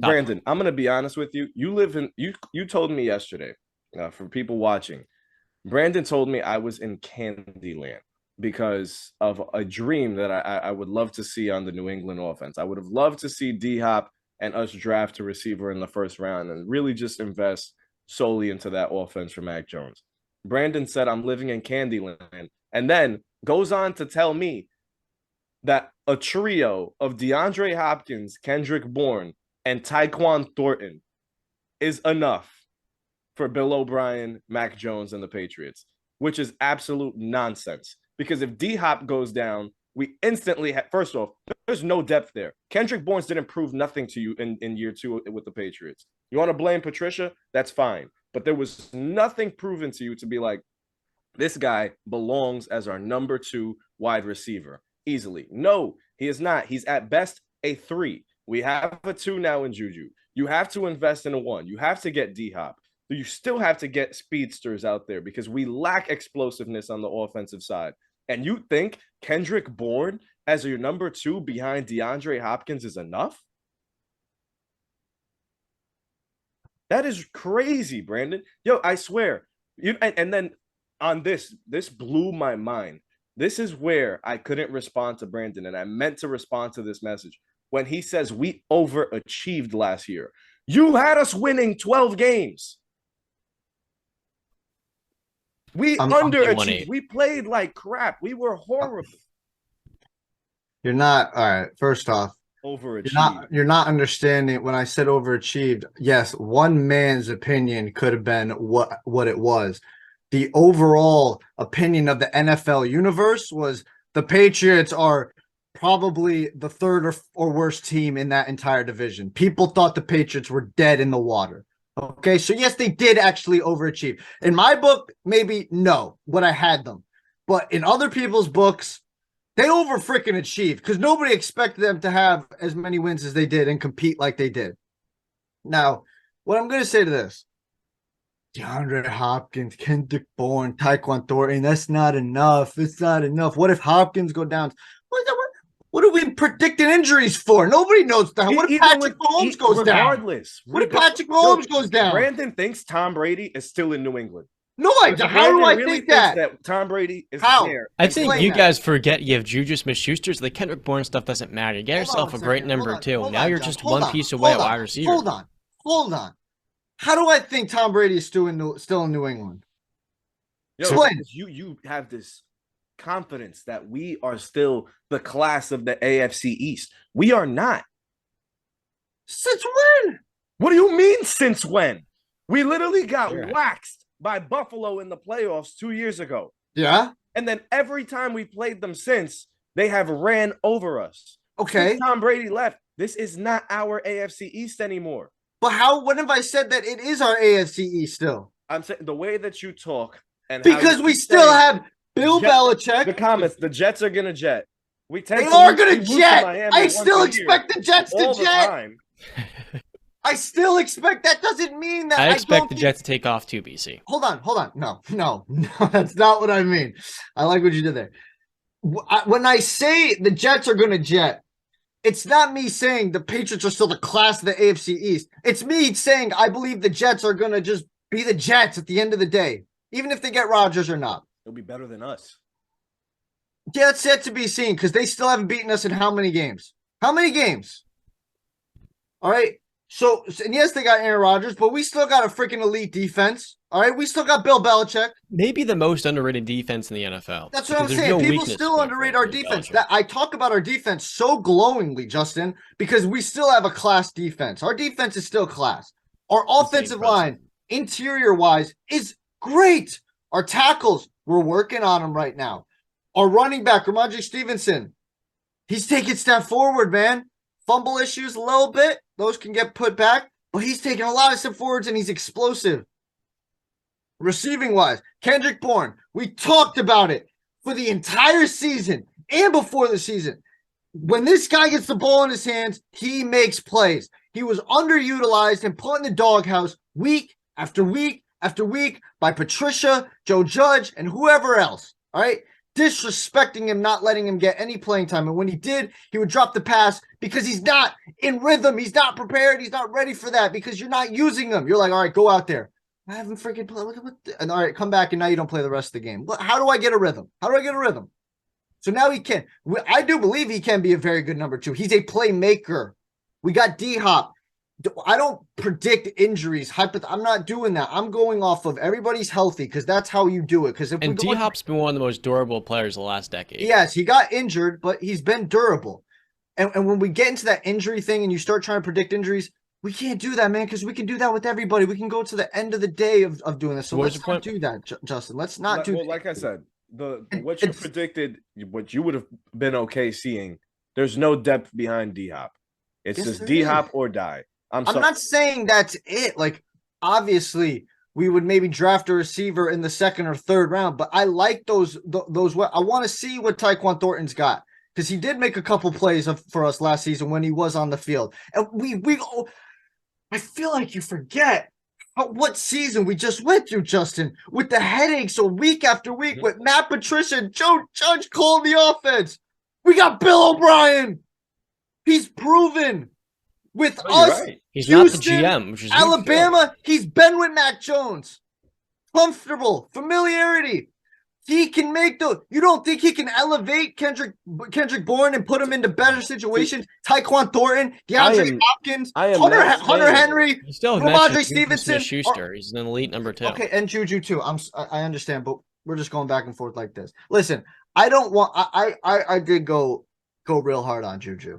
Brandon, I'm gonna be honest with you. You told me yesterday, for people watching, Brandon told me I was in Candyland because of a dream that I would love to see on the New England offense. I would have loved to see D Hop and us draft a receiver in the first round and really just invest solely into that offense for Mac Jones. Brandon said I'm living in Candyland, and then goes on to tell me that a trio of DeAndre Hopkins, Kendrick Bourne, and Tyquan Thornton is enough for Bill O'Brien, Mac Jones, and the Patriots, which is absolute nonsense. Because if D Hop goes down, we instantly first off, there's no depth there. Kendrick Bourne didn't prove nothing to you in year two with the Patriots. You want to blame Patricia? That's fine. But there was nothing proven to you to be like, this guy belongs as our number 2 wide receiver easily. No, he is not. He's at best a 3. We have a 2 now in Juju. You have to invest in a 1. You have to get D Hop. You still have to get speedsters out there because we lack explosiveness on the offensive side. And you think Kendrick Bourne as your number 2 behind DeAndre Hopkins is enough? That is crazy, Brandon. Yo, I swear. And then on this blew my mind. This is where I couldn't respond to Brandon, and I meant to respond to this message when he says we overachieved last year. You had us winning 12 games. We underachieved. We played like crap. We were horrible. You're not all right. First off, overachieved. You're not understanding when I said overachieved. Yes, one man's opinion could have been what it was. The overall opinion of the NFL universe was the Patriots are probably the third or worst team in that entire division. People thought the Patriots were dead in the water. Okay, so yes, they did actually overachieve. In my book, maybe no, what I had them. But in other people's books, they over freaking achieved because nobody expected them to have as many wins as they did and compete like they did. Now, what I'm going to say to this, DeAndre Hopkins, Kendrick Bourne, Tyquan Thornton, that's not enough. It's not enough. What if Hopkins go down? What are we predicting injuries for? Nobody knows that. What if Patrick Mahomes goes down? What if Patrick Mahomes goes down? Brandon thinks Tom Brady is still in New England. No, how do I think that? Tom Brady is there. I think you guys forget you have Juju Smith-Schuster, so the Kendrick Bourne stuff doesn't matter. You get yourself a great number 2. Now you're just one piece away at wide receiver. Hold on. How do I think Tom Brady is still in New England? Explain. You have this confidence that we are still the class of the AFC East. We are not. Since when? What do you mean since when? We literally got waxed by Buffalo in the playoffs 2 years ago. Yeah. And then every time we played them since, they have ran over us. Okay. Since Tom Brady left, this is not our AFC East anymore. But when have I said that it is our AFC East still? I'm saying the way that you talk and because we still have Bill Belichick. The comments, the Jets are gonna jet. They are gonna jet. I still expect the Jets to jet. I still expect that doesn't mean that I expect the Jets to take off too, BC. Hold on. No, that's not what I mean. I like what you did there. When I say the Jets are gonna jet, it's not me saying the Patriots are still the class of the AFC East. It's me saying I believe the Jets are gonna just be the Jets at the end of the day, even if they get Rodgers or not. It'll be better than us. Yeah, it's yet to be seen because they still haven't beaten us in how many games? How many games? All right. So, and yes, they got Aaron Rodgers, but we still got a freaking elite defense. All right. We still got Bill Belichick. Maybe the most underrated defense in the NFL. That's what I'm saying. People still underrate our defense. I talk about our defense so glowingly, Justin, because we still have a class defense. Our defense is still class. Our offensive line, interior-wise, is great. Our tackles, we're working on them right now. Our running back, Ramondre Stevenson, he's taking a step forward, man. Fumble issues a little bit. Those can get put back. But he's taking a lot of step forwards, and he's explosive. Receiving-wise, Kendrick Bourne, we talked about it for the entire season and before the season. When this guy gets the ball in his hands, he makes plays. He was underutilized and put in the doghouse week after week after week by Patricia, Joe Judge, and whoever else. All right. disrespecting him, not letting him get any playing time. And when he did, he would drop the pass because he's not in rhythm. He's not prepared. He's not ready for that because you're not using him. You're like, all right, go out there. I haven't freaking played. Look at what. And all right, come back, and now you don't play the rest of the game. How do I get a rhythm? How do I get a rhythm? So now he can. I do believe he can be a very good number 2. He's a playmaker. We got D-Hop. I don't predict injuries. I'm not doing that. I'm going off of everybody's healthy because that's how you do it. Because and D-Hop's been one of the most durable players of the last decade. Yes, he got injured, but he's been durable. And when we get into that injury thing and you start trying to predict injuries, we can't do that, man, because we can do that with everybody. We can go to the end of the day of doing this. So let's not do that, Justin. Let's not do that. Like I said, what you predicted, what you would have been okay seeing, there's no depth behind D-Hop. It's just D-Hop or die. I'm not saying that's it. Like, obviously, we would maybe draft a receiver in the 2nd or 3rd round, but I like those. I want to see what Tyquan Thornton's got because he did make a couple plays for us last season when he was on the field. And I feel like you forget what season we just went through, Justin, with the headaches week after week with Matt Patricia and Joe Judge calling the offense. We got Bill O'Brien. He's proven with us. Right. He's Houston, not the GM, which is Alabama. He's been with Mac Jones. Comfortable, familiarity. He can make you don't think he can elevate Kendrick Bourne and put him into better situations? Tyquan Thornton, DeAndre Hopkins, Hunter Henry, you still have Ramondre Stevenson. Schuster. He's an elite number 2. Okay, and Juju too. I understand, but we're just going back and forth like this. Listen, I don't want. I did go real hard on Juju.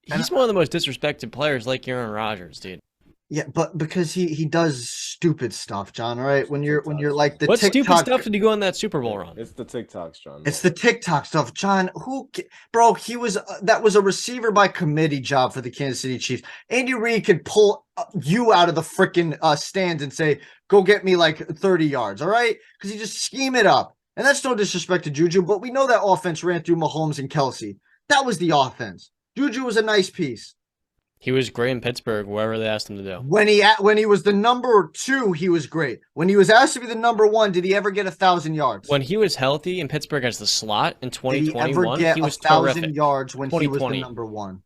He's one of the most disrespected players, like Aaron Rodgers, dude. Yeah, but because he does stupid stuff, John. All right, when you're like the what TikTok, stupid stuff did he go on that Super Bowl run? It's the TikToks, John. It's the TikTok stuff, John. Bro? He was that was a receiver by committee job for the Kansas City Chiefs. Andy Reid could pull you out of the freaking stands and say, "Go get me like 30 yards." All right, because he just scheme it up, and that's no disrespect to Juju, but we know that offense ran through Mahomes and Kelsey. That was the offense. Juju was a nice piece. He was great in Pittsburgh, wherever they asked him to do. When he was the number 2, he was great. When he was asked to be the number 1, did he ever get 1,000 yards? When he was healthy in Pittsburgh as the slot in 2021, did he ever get he was 1,000 yards when he was the number 1?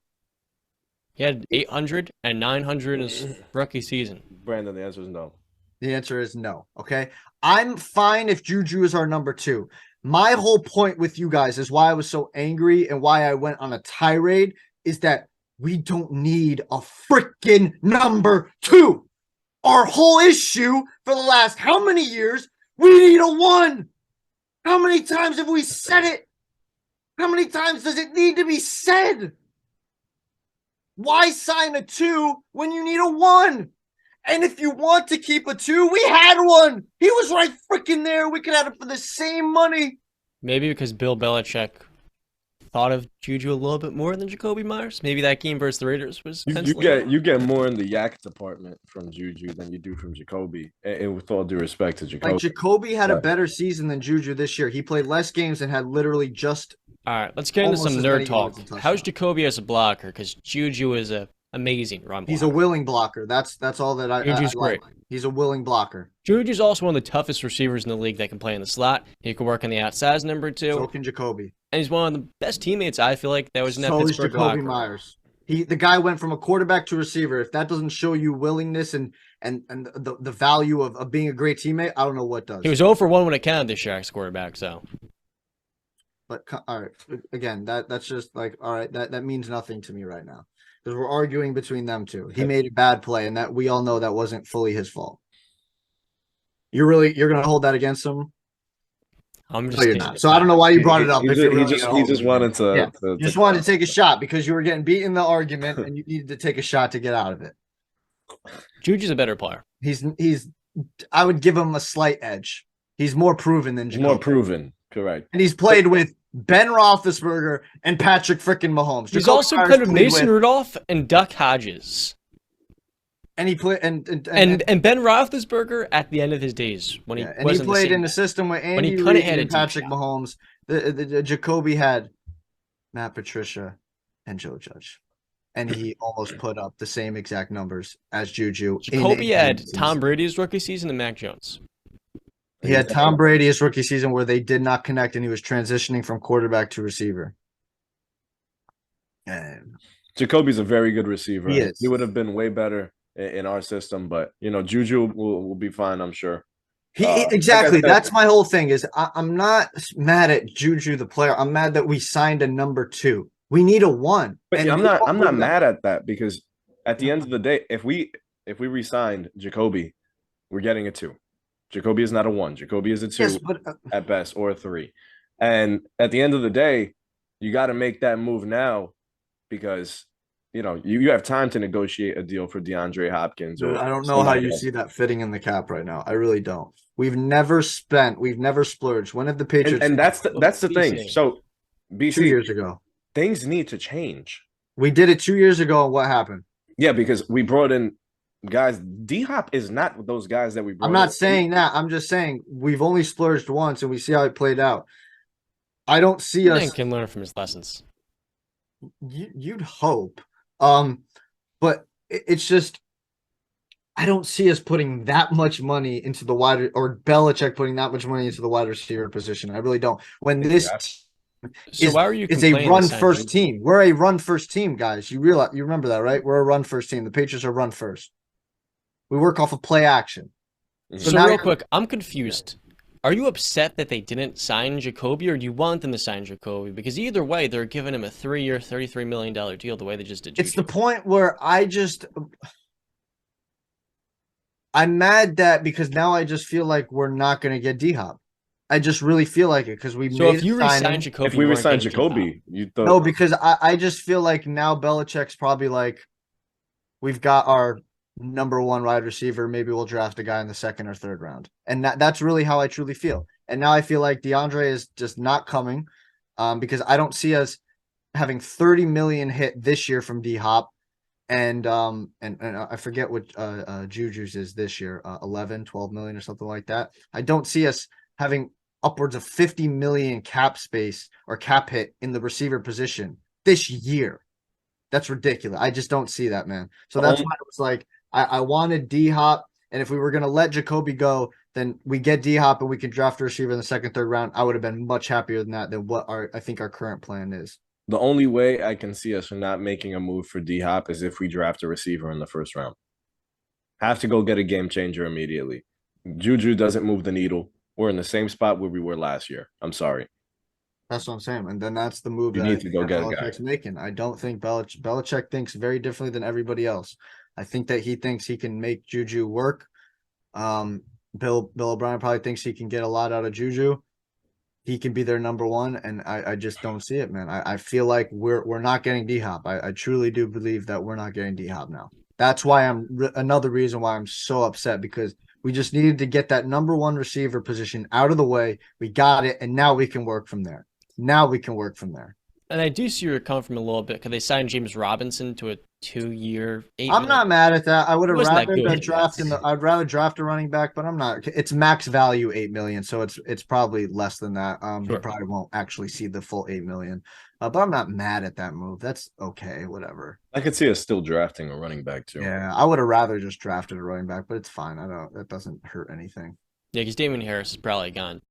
He had 800 and 900 in his rookie season. Brandon, the answer is no. The answer is no. Okay, I'm fine if Juju is our number 2. My whole point with you guys is why I was so angry and why I went on a tirade is that we don't need a freaking number 2. Our whole issue for the last how many years? We need a 1. How many times have we said it? How many times does it need to be said? Why sign a 2 when you need a 1? And if you want to keep a 2, we had one. He was right freaking there. We could have it for the same money. Maybe because Bill Belichick thought of Juju a little bit more than Jacoby Myers. Maybe that game versus the Raiders was you get more in the yak department from Juju than you do from Jacoby. And with all due respect to Jacoby. Like Jacoby had a better season than Juju this year. He played less games and had literally just. All right, let's get into some nerd talk. How's Jacoby as a blocker? Because Juju is a amazing run blocker. He's a willing blocker. That's all that I Juju's like. great. He's a willing blocker. Juju's also one of the toughest receivers in the league that can play in the slot. He can work on the outside as number 2. So can Jacoby. And he's one of the best teammates, I feel like, that was in that Pittsburgh Jacoby locker. Myers. The guy went from a quarterback to receiver. If that doesn't show you willingness and the value of being a great teammate, I don't know what does. He was 0 for 1 when it counted this year as quarterback, so. But all right, again, that's just like, all right, that means nothing to me right now because we're arguing between them two. He made a bad play, and that we all know that wasn't fully his fault. You're gonna hold that against him? I'm just. No, you're not. So I don't know why you brought it up. He just wanted to. Yeah. You just wanted to take a shot because you were getting beat in the argument, and you needed to take a shot to get out of it. Juju's a better player. He's. I would give him a slight edge. He's more proven than Jacoby. More proven, correct. And he's played with Ben Roethlisberger and Patrick frickin' Mahomes. He's also played with Mason Rudolph and Duck Hodges. And he played and Ben Roethlisberger at the end of his days when he played in the system with Andy Reid and Patrick Mahomes. The Jacoby had Matt Patricia and Joe Judge, and he almost put up the same exact numbers as Juju. Jacoby had Tom Brady's rookie season and Mac Jones. He had Tom Brady his rookie season where they did not connect, and he was transitioning from quarterback to receiver. And Jacoby's a very good receiver. He is. He would have been way better in our system, but Juju will be fine, I'm sure. Exactly. That's my whole thing. Is I'm not mad at Juju the player. I'm mad that we signed a number 2. We need a 1. But I'm not mad at that, because at the end of the day, if we re-signed Jacoby, we're getting a 2. Jacoby is not a 1. Jacoby is a 2 at best, or a 3. And at the end of the day, you got to make that move now, because you have time to negotiate a deal for DeAndre Hopkins. I don't know how you see that fitting in the cap right now. I really don't. We've never splurged. When have the Patriots? And that's the thing. So, BC, 2 years ago, things need to change. We did it 2 years ago, and what happened? Yeah, because we brought in guys. D-Hop is not those guys that we brought in. I'm not saying that. I'm just saying we've only splurged once, and we see how it played out. I don't see us. Can learn from his lessons. You'd hope. But it's just I don't see us putting that much money into the wide, or Belichick putting that much money into the wide receiver position. I really don't. When this why are you it's a run first team. We're a run first team, guys. You remember that, right? We're a run first team. The Patriots are run first. We work off of play action. So real quick, I'm confused. Are you upset that they didn't sign Jacoby, or do you want them to sign Jacoby? Because either way, they're giving him a 3-year, $33 million deal the way they just did. It's the point where I'm mad that because now I just feel like we're not going to get D-Hop. I just really feel like it because we made if you resign Jacoby, if we resign Jacoby, you thought no, because I just feel like now Belichick's probably like, we've got our number 1 wide receiver. Maybe we'll draft a guy in the 2nd or 3rd round, and that's really how I truly feel. And now I feel like DeAndre is just not coming, because I don't see us having 30 million hit this year from D-Hop, and I forget what Juju's is this year, 11, 12 million or something like that. I don't see us having upwards of 50 million cap space or cap hit in the receiver position this year. That's ridiculous. I just don't see that, man. So that's why it was like, I wanted D-Hop, and if we were going to let Jacoby go, then we get D-Hop and we can draft a receiver in the 2nd, 3rd round. I would have been much happier than that, than what I think our current plan is. The only way I can see us not making a move for D-Hop is if we draft a receiver in the 1st round. Have to go get a game changer immediately. Juju doesn't move the needle. We're in the same spot where we were last year. I'm sorry. That's what I'm saying. And then that's the move you need to go get a guy. Making. I don't think Belichick thinks very differently than everybody else. I think that he thinks he can make Juju work. Bill O'Brien probably thinks he can get a lot out of Juju. He can be their number 1, and I just don't see it, man. I feel like we're not getting D-Hop. I truly do believe that we're not getting D-Hop now. That's why another reason why I'm so upset, because we just needed to get that number 1 receiver position out of the way. We got it, and now we can work from there. And I do see you're coming from a little bit, because they signed James Robinson to a 2-year, $8 I'm not mad at that. I would have rather I'd rather draft a running back, but I'm not. It's max value $8 million, so it's probably less than that. Sure. You probably won't actually see the full $8 million. But I'm not mad at that move. That's okay, whatever. I could see us still drafting a running back too. Yeah, I would have rather just drafted a running back, but it's fine. That doesn't hurt anything. Yeah, because Damon Harris is probably gone.